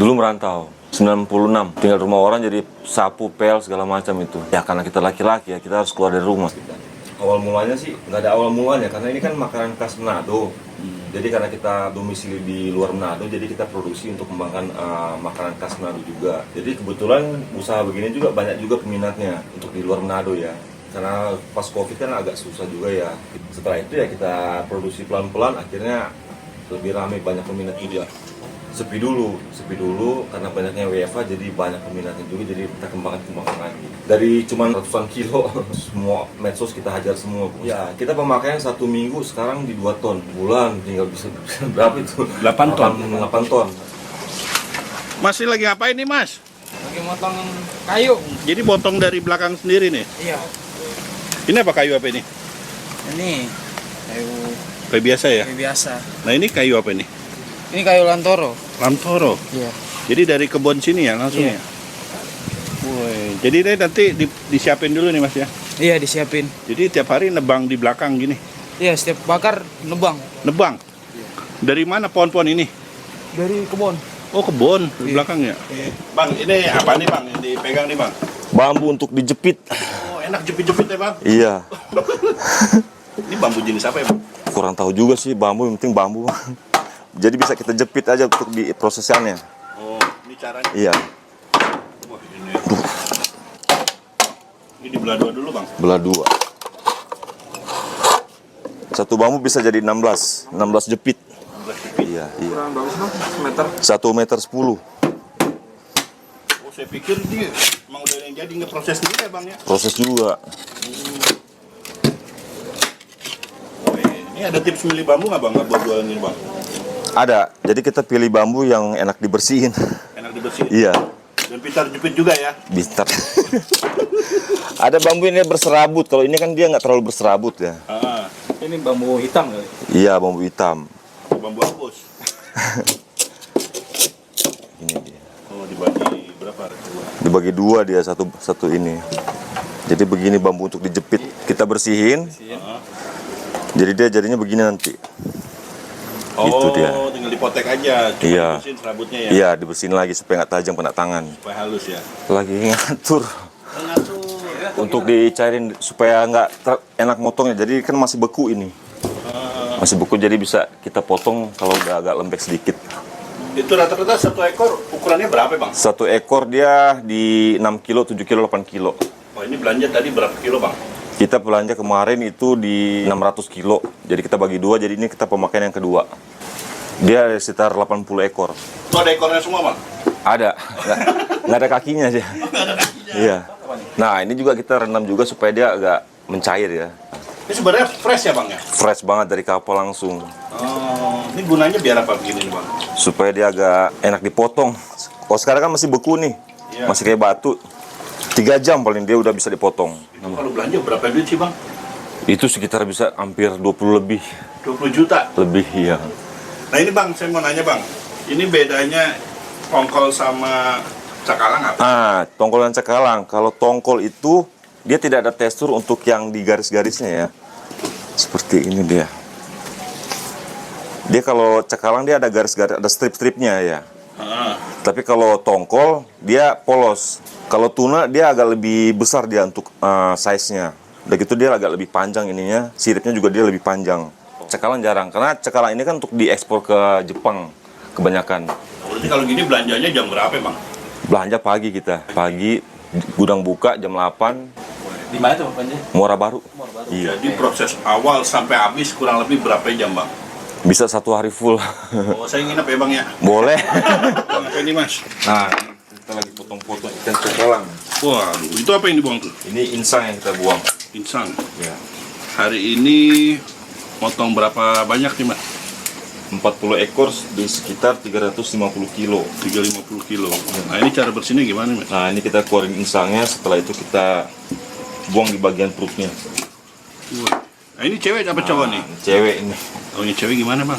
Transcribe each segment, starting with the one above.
Dulu merantau, 96, tinggal rumah orang jadi sapu, pel, segala macam itu. Ya karena kita laki-laki ya, kita harus keluar dari rumah. Awal mulanya sih nggak ada awal mulanya, karena ini kan makanan khas Manado. Jadi karena kita domisili di luar Manado, jadi kita produksi untuk kembangkan makanan khas Manado juga. Jadi kebetulan usaha begini juga banyak juga peminatnya untuk di luar Manado ya. Karena pas Covid kan agak susah juga ya. Setelah itu ya kita produksi pelan-pelan, akhirnya lebih ramai, banyak peminat juga. Sepi dulu karena banyaknya WFA jadi banyak peminatnya juga, jadi kita kembangkan lagi. Dari cuman ratusan kilo, semua medsos kita hajar semua. Ya, kita pemakaian 1 minggu sekarang di 2 ton. Bulan tinggal bisa berapa itu? 8 ton. 8 ton. Masih lagi ngapain nih, Mas? Lagi motong kayu. Jadi potong dari belakang sendiri nih. Iya. Ini apa kayu apa ini? Ini kayu Kayu biasa ya? biasa. Nah, ini kayu apa ini? Ini kayu lantoro. Lantoro. Iya. Jadi dari kebun sini ya langsung Iya. ya? Woi, jadi ini nanti disiapin dulu nih, Mas ya. Iya, disiapin. Jadi tiap hari nebang di belakang gini. Iya, setiap bakar nebang. Nebang. Dari mana pohon-pohon ini? Dari kebun. Oh, kebun di Iya. belakang ya. Bang, ini apa nih, Bang? Yang dipegang nih, Bang. Bambu untuk dijepit. Oh, enak jepit-jepit ya, Bang. Iya. Ini bambu jenis apa ya, Bang? Kurang tahu juga sih bambu, yang penting bambu. Jadi bisa kita jepit aja untuk di prosesnya. Oh, ini caranya. Iya. Wah, ini. Ini dibelah dua dulu, Bang. Belah 2. Satu bambu bisa jadi 16 jepit. Iya. Kurang bagus dong, semeter. 1 meter 10. Oh, saya pikir dia emang udah yang jadi ngeproses sendiri ya, Bang ya. Proses juga. Oh, ini ada tips milih bambu nggak, Bang? Nggak buat jualan ini, Bang? Ada. Jadi kita pilih bambu yang enak dibersihin. Enak dibersihin. Iya. Dan pintar jepit juga ya. Bisa. Ada bambu ini berserabut. Kalau ini kan dia nggak terlalu berserabut ya. Ah, Ini bambu hitam kali. Iya, bambu hitam. bambu hapus. Ini dia. Oh, dibagi berapa? Dibagi 2 dia satu ini. Jadi begini bambu untuk dijepit. Kita bersihin. Jadi dia jadinya begini nanti. Oh, Itu dia. tinggal dipotek aja. Cuma Iya. dibersihin serabutnya ya. Iya, dibersihin lagi supaya nggak tajam kena tangan. Supaya halus ya. Lagi ngatur Mengatur. untuk dicairin supaya nggak enak motongnya. Jadi kan masih beku ini. Masih beku, jadi bisa kita potong kalau udah agak lembek sedikit. Itu rata-rata satu ekor ukurannya berapa, Bang? Satu ekor dia di 6 kilo, 7 kilo, 8 kilo. Oh, ini belanja tadi berapa kilo, Bang? Kita belanja kemarin itu di 600 kilo. Jadi kita bagi 2, jadi ini kita pemakaian yang kedua. Dia ada sekitar 80 ekor. Itu ada ekornya semua, Bang? Ada, nggak ada kakinya aja. Iya. Nah, ini juga kita rendam juga supaya dia agak mencair ya. Ini sebenarnya fresh ya, Bang ya? Fresh banget dari kapal langsung. Oh, ini gunanya biar apa begini nih, Bang? Supaya dia agak enak dipotong. Oh, sekarang kan masih beku nih. Iya. Masih kayak batu. 3 jam paling dia udah bisa dipotong. Itu kalau belanja berapa duit sih, Bang? Itu sekitar bisa hampir 20 lebih. 20 juta. Lebih, iya. Nah, ini, Bang, saya mau nanya, Bang. Ini bedanya tongkol sama cakalang apa? Tongkol dan cakalang. Kalau tongkol itu dia tidak ada tekstur untuk yang di garis-garisnya ya. Seperti ini dia. Dia kalau cakalang dia ada garis-garis, ada strip-stripnya ya. Tapi kalau tongkol dia polos. Kalau tuna dia agak lebih besar dia untuk size-nya. Udah gitu dia agak lebih panjang ininya, siripnya juga dia lebih panjang. Cakalang jarang, karena cakalang ini kan untuk diekspor ke Jepang kebanyakan. Berarti kalau gini belanjanya jam berapa, Bang? Belanja pagi kita, pagi gudang buka jam 8. Di mana tuh bapaknya? Muara Baru. Iya. Jadi proses awal sampai habis kurang lebih berapa jam, Bang? Bisa 1 hari full. Oh, saya nginep ya, Bang ya? Boleh. Bang, apa ini, Mas? Nah, kita lagi potong-potong ikan cakalang. Wah, itu apa yang dibuang tuh? Ini insang yang kita buang. Insang. Ya. Hari ini motong berapa banyak nih, Mas? 40 ekor di sekitar 350 kilo. 350 kilo. Nah, ini cara bersihnya gimana, Mas? Nah, ini kita keluarin insangnya, setelah itu kita buang di bagian perutnya. Wah. Nah, ini cewek apa cowok nih? Cewek ini. Oh, ini cewek gimana, Bang?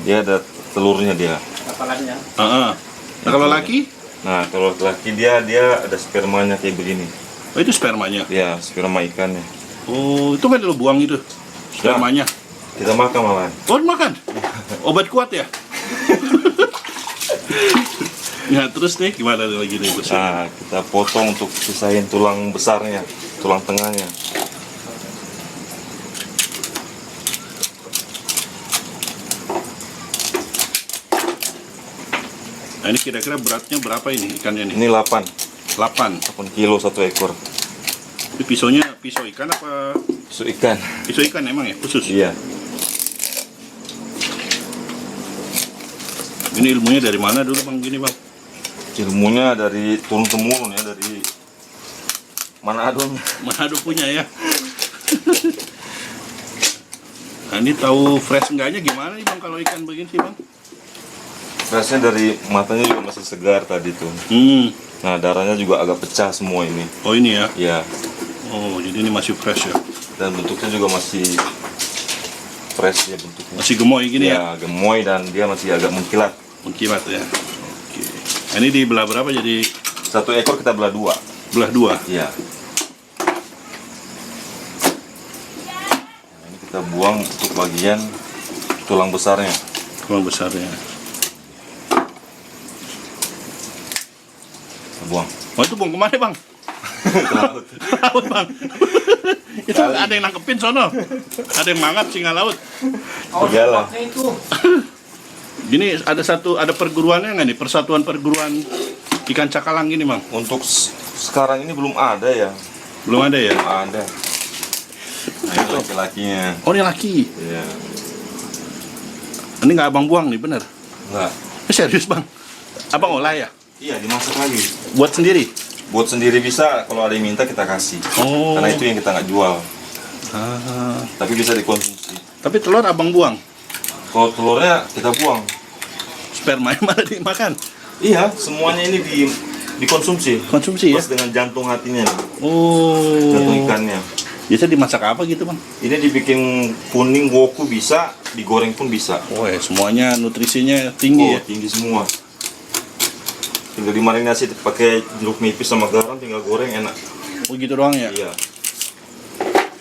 Dia ada telurnya dia. Kepalanya. Nah, kalau laki? Nah, kalau laki dia ada spermanya kayak begini. Oh, itu spermanya. Ya, sperma ikannya. Oh, itu kan lo buang itu. Spermanya. Kita makan malah. Oh, makan. Obat kuat ya? Nah terus nih gimana lagi nih bersih? Nah, kita potong untuk pisahin tulang besarnya, tulang tengahnya. Nah ini kira-kira beratnya berapa ini ikannya nih? Ini 8 8. kilo satu ekor. Ini pisaunya pisau ikan apa? Pisau ikan. Pisau ikan emang ya khusus? Iya. Ini ilmunya dari mana dulu bang gini bang? Ilmunya dari turun temurun ya, dari Manado. Manado punya ya. Nah ini tahu fresh enggaknya gimana nih bang kalau ikan begini sih bang? Freshnya dari matanya juga masih segar tadi tuh. Nah, darahnya juga agak pecah semua ini. Oh ini ya? Ya. Oh jadi ini masih fresh ya? Dan bentuknya juga masih fresh ya bentuknya. Masih gemoy gini ya? Ya, gemoy dan dia masih agak mengkilat. Mengkilat ya? Oke. Nah, ini dibelah berapa jadi? Satu ekor kita belah 2. Belah 2? Iya. Nah, ini kita buang untuk bagian tulang besarnya. Tulang besarnya. Kita buang. Oh itu buang kemana bang? Ke laut. Laut bang. Itu ada yang nangkepin sono. Ada yang mangap singa laut. Segala. Gini ada perguruannya nggak nih? Persatuan perguruan ikan cakalang gini bang? Untuk sekarang ini belum ada ya. Belum ada ya? Belum ada. Nah, itu laki-lakinya. Oh ini laki. Iya. Ini nggak abang buang nih bener? Enggak. Serius bang? Abang olah ya? Iya, dimasak lagi. Buat sendiri? Buat sendiri bisa, kalau ada yang minta kita kasih. Oh. Karena itu yang kita nggak jual. Ah. Tapi bisa dikonsumsi. Tapi telur abang buang? Kalau telurnya kita buang. Spermanya malah dimakan? Iya, semuanya ini dikonsumsi. Konsumsi ya? Plus dengan jantung hatinya, Oh. jantung ikannya. Biasa dimasak apa gitu bang? Ini dibikin kuning woku bisa, digoreng pun bisa. Oh ya semuanya nutrisinya tinggi ya? Tinggi semua. Tinggal dimarinasi pakai jeruk nipis sama garam, tinggal goreng enak. Oh gitu doang ya? Iya.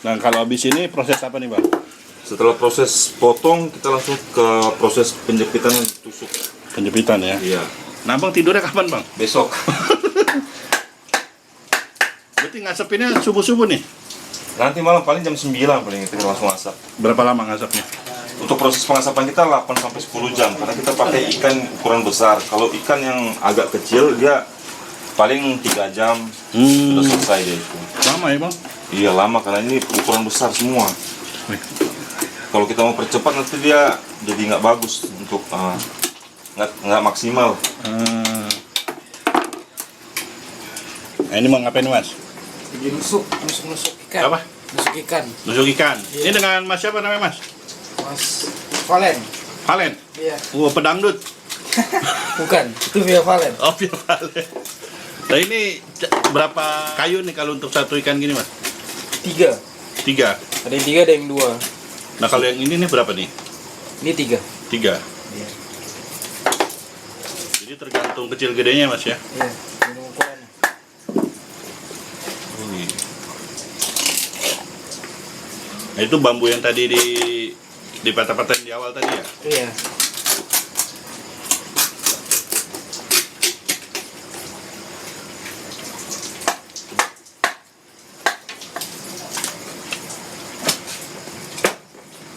Nah kalau habis ini proses apa nih bang? Setelah proses potong, kita langsung ke proses penjepitan tusuk. Penjepitan ya? Iya. Nah bang tidurnya kapan bang? Besok. Berarti ngasepinnya subuh-subuh nih? Nanti malam paling jam 9 paling kita langsung masak. Berapa lama ngasapnya? Untuk proses pengasapan kita 8 sampai 10 jam karena kita pakai ikan ukuran besar. Kalau ikan yang agak kecil dia paling 3 jam sudah selesai dia itu. Lama ya bang? Iya lama karena ini ukuran besar semua. Kalau kita mau percepat nanti dia jadi nggak bagus untuk nggak maksimal. Nah, ini mau ngapain mas? Jadi nusuk ikan. Apa? Nusuk ikan. Nusuk ikan. Iya. Ini dengan mas siapa namanya mas? Mas Valen. Valen? Iya. Pedangdut? Bukan, itu Via Valen. Oh Via Valen. Nah ini berapa kayu nih kalau untuk satu ikan gini mas? 3. 3. Ada yang 3, ada yang 2. Nah kalau yang ini nih berapa nih? Ini 3. 3. Iya. Jadi tergantung kecil gedenya mas ya? Iya. Ini ukurannya. Nah itu bambu yang tadi di patah-patahin di awal tadi ya? Iya.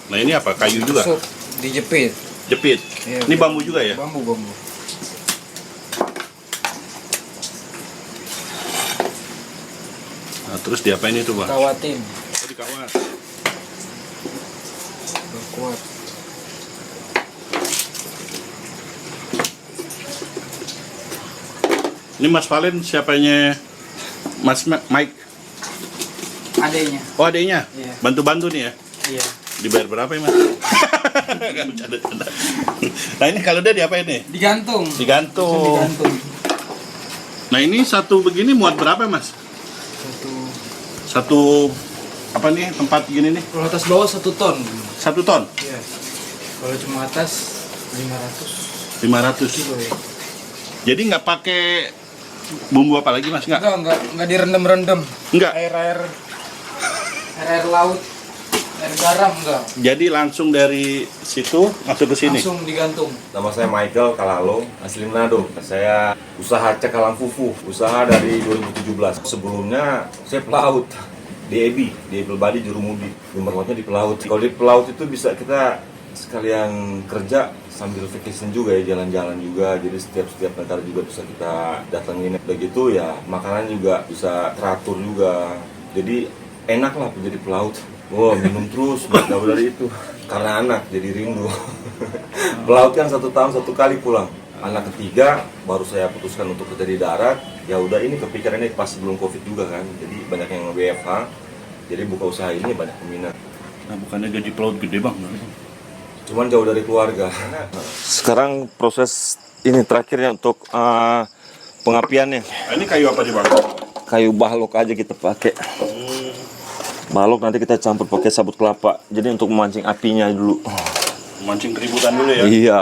Nah ini apa? Kayu juga? Nusuk, dijepit. Jepit? Iya, Ini bambu juga ya? Bambu. Nah terus diapain itu bang? Kawatin. Oh dikawat. Biar kuat. Ini Mas Valen siapanya Mas Mike? Adanya. Oh adeknya? Iya. Bantu-bantu nih ya? Iya. Dibayar berapa ya Mas? Nggak, bercanda-canda. Nah ini kalau dia diapain nih? Digantung. Digantung. Digantung. Nah ini satu begini muat berapa Mas? Satu apa nih tempat gini nih? Kalau atas bawah 1 ton. 1 ton? Iya. Kalau cuma atas 500 500. kilo ya. Jadi nggak pakai bumbu apa lagi Mas? Nggak? Enggak direndam-rendam. Enggak? Air laut. Air garam enggak? Jadi langsung dari situ masuk ke sini. Langsung digantung. Nama saya Michael Kalalo, asli Manado. Saya usaha cekalang fufu, usaha dari 2017. Sebelumnya saya pelaut di EBI, di Pelbadi Jurumudi. Tempatnya di pelaut. Kalau di pelaut itu bisa kita sekalian kerja sambil vacation juga ya, jalan-jalan juga. Jadi setiap negara juga bisa kita datengin. Begitu ya, makanan juga bisa teratur juga. Jadi enak lah menjadi pelaut. Wow, minum terus, nggak jauh dari itu. Karena anak, jadi rindu. Pelaut kan 1 tahun 1 kali pulang. Anak ketiga, baru saya putuskan untuk kerja di darat. Ya udah, ini kepikiran ini pas sebelum Covid juga kan. Jadi banyak yang WFH. Jadi buka usaha ini banyak peminat. Nah, bukannya gaji pelaut gede bang? Cuman jauh dari keluarga. Sekarang proses ini terakhirnya untuk pengapiannya. Nah, ini kayu apa sih bang? Kayu balok aja kita pakai. Balok nanti kita campur pakai sabut kelapa. Jadi untuk memancing apinya dulu. Mancing keributan dulu ya? Iya.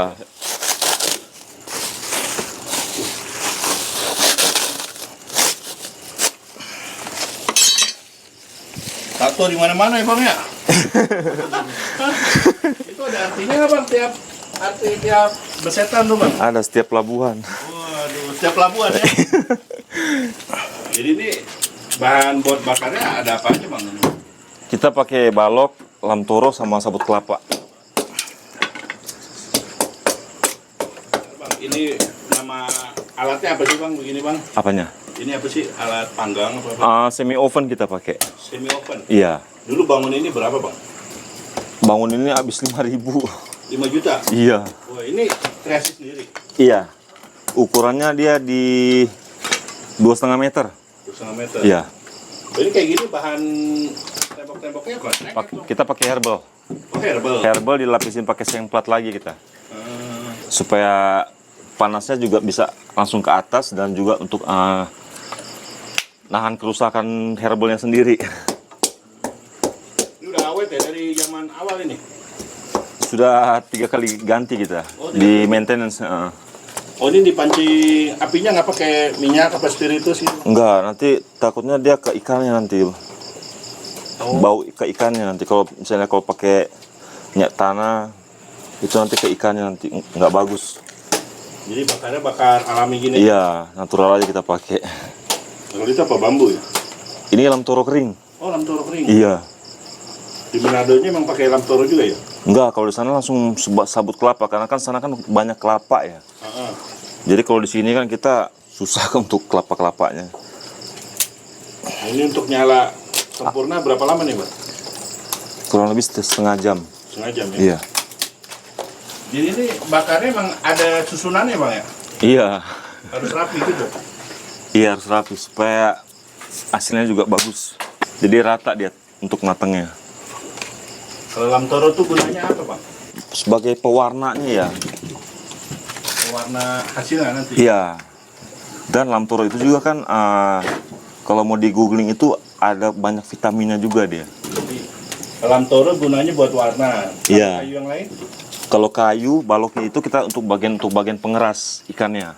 Tato di mana-mana ya bang ya? Itu ada artinya nggak bang? Tiap besetan tuh bang? Ada setiap pelabuhan. Waduh, setiap pelabuhan ya? Jadi ini bahan buat bakarnya ada apa aja bang? Kita pakai balok, lamtoro sama sabut kelapa. Bang, ini nama alatnya apa sih bang? Begini bang? Apanya? Ini apa sih? Alat panggang apa? Semi oven kita pakai. Semi open. Iya. Dulu bangun ini berapa bang? Bangun ini habis 5.000. 5 juta? Iya. Wah, ini kreasi sendiri? Iya. Ukurannya dia di 2,5 meter. 2,5 meter? Iya. Oh, ini kayak gini bahan tembok-temboknya kok? Kita pakai herbal. Oh, herbal? Herbal dilapisin pakai semplat lagi kita. Supaya panasnya juga bisa langsung ke atas dan juga untuk nahan kerusakan herbalnya sendiri. Ini udah awet ya dari zaman awal ini? Sudah 3 kali ganti kita di maintenance. Oh, ini dipancing apinya nggak pakai minyak apa spiritus gitu? Enggak, nanti takutnya dia ke ikannya nanti. Bau ke ikannya nanti. Kalau misalnya kalau pakai minyak tanah itu nanti ke ikannya nanti nggak bagus. Jadi bakarnya bakar alami gini? Iya, natural aja kita pakai. Kalau itu apa, bambu ya? Ini lamtoro kering. Oh, lamtoro kering? Iya. Di Manado-nya emang pakai lamtoro juga ya? Enggak, kalau di sana langsung sabut kelapa karena kan sana kan banyak kelapa ya. Jadi kalau di sini kan kita susah untuk kelapa-kelapanya. Nah, ini untuk nyala sempurna berapa lama nih, Pak? Kurang lebih setengah jam. Setengah jam ya? Iya. Jadi ini bakarnya emang ada susunannya, Bang ya? Iya. Harus rapi gitu? Iya, harus rapi supaya hasilnya juga bagus. Jadi rata dia untuk matangnya. Kalau lamtoro tuh gunanya apa, Bang? Sebagai pewarnanya ya. Warna hasilnya nanti? Iya. Dan lamtoro itu juga kan kalau mau di googling itu ada banyak vitaminnya juga dia. Jadi lamtoro gunanya buat warna. Iya. Kayu yang lain? Kalau kayu baloknya itu kita untuk bagian pengeras ikannya.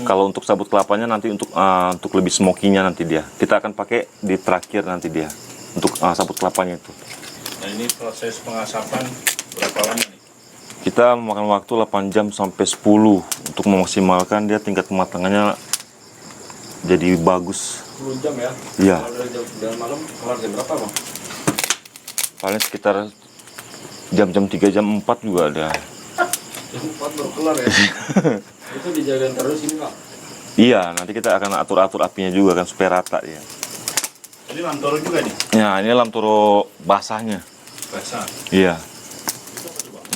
Kalau untuk sabut kelapanya nanti untuk lebih smokinya nanti dia. Kita akan pakai di terakhir nanti dia untuk sabut kelapanya itu. Nah, ini proses pengasapan berapa lama nih? Kita memakan waktu 8 jam sampai 10 untuk memaksimalkan dia tingkat kematangannya jadi bagus. 10 jam ya? Iya. Kalau dari jam malam, kelar jam berapa bang? Paling sekitar jam-jam 3, jam 4 juga ada. Jam 4 baru kelar ya? Itu dijagain terus ini pak? Iya, nanti kita akan atur-atur apinya juga kan supaya rata ya. Ini lamtoro juga nih? Ya, ini lamtoro basahnya. Basah? Iya.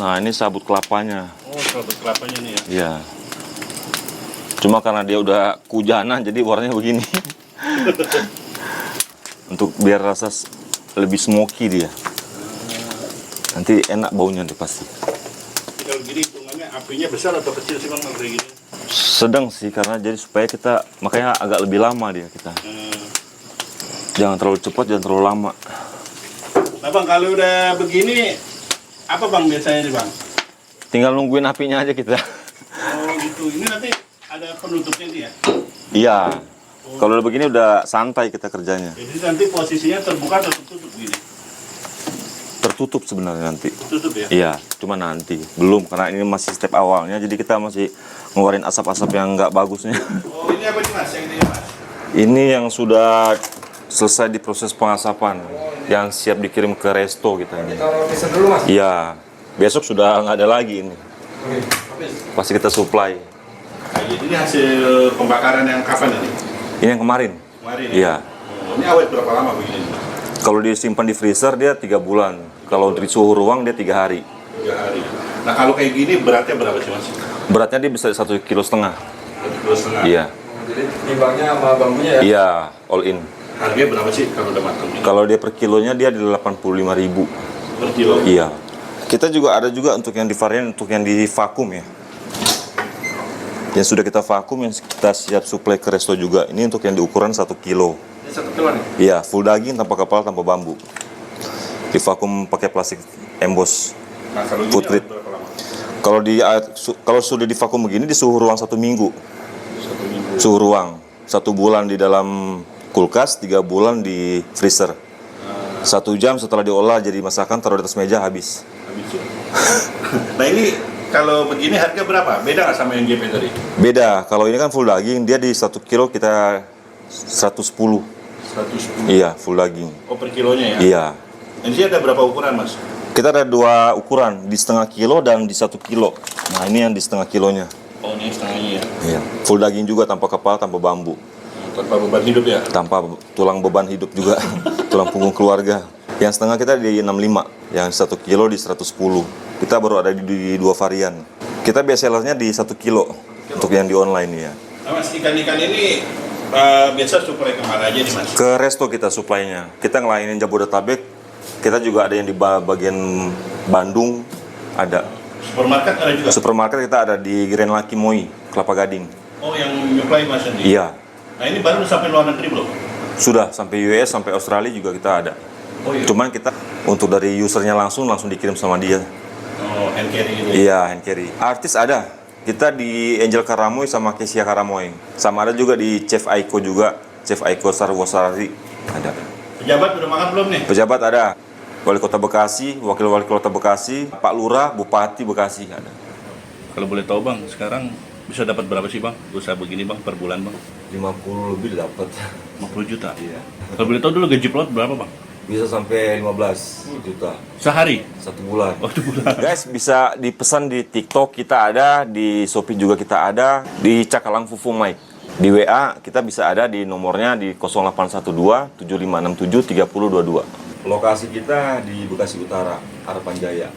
Nah, ini sabut kelapanya. Oh, sabut kelapanya nih ya? Iya. Cuma karena dia udah kehujanan jadi warnanya begini. Untuk biar rasa lebih smoky dia. Nanti enak baunya deh pasti. Kalau gini hitungannya apinya besar atau kecil sih bang kalau kayak gini? Sedang sih karena jadi supaya kita makanya agak lebih lama dia kita. Jangan terlalu cepat, jangan terlalu lama. Nah bang, kalau udah begini apa bang biasanya nih bang? Tinggal nungguin apinya aja kita. Oh gitu, ini nanti ada penutupnya nih ya? Iya. Kalau udah begini udah santai kita kerjanya. Jadi nanti posisinya terbuka atau tertutup gini? tutup sebenarnya nanti. Tutup ya? Iya, cuma nanti. Belum, karena ini masih step awalnya, jadi kita masih ngeluarin asap-asap yang nggak bagusnya. Oh, ini apa nih Mas? Yang ini Mas? Ini yang sudah selesai di proses pengasapan, yang siap dikirim ke resto kita ini. Kita pesan dulu mas. Iya, besok sudah nggak ada lagi ini. Oke. Habis. Pasti kita supply. Nah, jadi ini hasil pembakaran yang kapan ini? Ini yang kemarin. Kemarin ya? Iya. Oh, ini awet berapa lama begini? Kalau disimpan di freezer dia 3 bulan. Kalau di suhu ruang dia 3 hari. 3 hari. Nah, kalau kayak gini beratnya berapa sih Mas? Beratnya dia bisa 1,5 kilo. 1,5 kilo. Iya. Jadi timbangnya sama bambunya ya? Iya, all in. Harganya berapa sih kalau udah matang ini? Kalau dia per kilonya dia di 85.000. Per kilo? Iya. Kita juga ada juga untuk yang di varian untuk yang di vakum ya. Yang sudah kita vakum yang kita siap suplai ke resto juga. Ini untuk yang di ukuran 1 kilo. Ini 1 kilo nih? Iya, full daging tanpa kepala tanpa bambu. Di vakum pakai plastik emboss. Nah, kalau gini Food awet grade. berapa lama? Kalau sudah di vakum begini di suhu ruang 1 minggu. 1 minggu. Suhu ruang 1 bulan di dalam kulkas, 3 bulan di freezer. 1 jam setelah diolah jadi masakan taruh di atas meja habis. Habis ya? Nah, ini kalau begini harga berapa? Beda nggak sama yang JP tadi? Beda, kalau ini kan full daging dia di 1 kilo kita 110. 110. Iya, full daging. Oh, per kilonya ya? Iya. Ini sih ada berapa ukuran Mas? Kita ada 2 ukuran, di setengah kilo dan di 1 kilo. Nah, ini yang di setengah kilonya. Oh, ini setengahnya ya? Iya. Full daging juga tanpa kepala, tanpa bambu. Tanpa beban hidup ya? Tanpa tulang beban hidup juga. Tulang punggung keluarga. Yang setengah kita di 65, yang 1 kilo di 110. Kita baru ada di 2 varian. Kita best sellernya di 1 kilo untuk yang di online ya. Nah, Mas, ikan-ikan ini biasa supply kemana aja nih Mas? Ke resto kita suplainya. Kita ngelainin Jabodetabek. Kita juga ada yang di bagian Bandung ada. Supermarket ada juga? Supermarket kita ada di Grand Laki Moi, Kelapa Gading. Oh, yang nyuplai Mas sendiri? Iya. Nah, ini baru sampai luar negeri belum? Sudah sampai US, sampai Australia juga kita ada. Oh iya? Cuman kita untuk dari usernya langsung dikirim sama dia. Oh, hand carry gitu? Iya, hand carry. Artis ada. Kita di Angel Karamoy sama Kesia Karamoy. Sama ada juga di Chef Aiko juga. Chef Aiko Sarwosari ada. Pejabat udah makan belum nih? Pejabat ada. Wali Kota Bekasi, Wakil Wali Kota Bekasi, Pak Lurah, Bupati Bekasi ada. Kalau boleh tahu Bang, sekarang bisa dapat berapa sih Bang? Usaha begini Bang, per bulan Bang? 50 lebih dapat. 50 juta? Iya. Kalau boleh tahu dulu gaji plot berapa Bang? Bisa sampai 15 juta Sehari? 1 bulan. Oh, 1 bulan. Guys, bisa dipesan di TikTok kita ada, di Shopee juga kita ada, di Cakalang Fufu Mike. Di WA kita bisa ada di nomornya di 0812 7567 3022. Lokasi kita di Bekasi Utara, Harapan Jaya.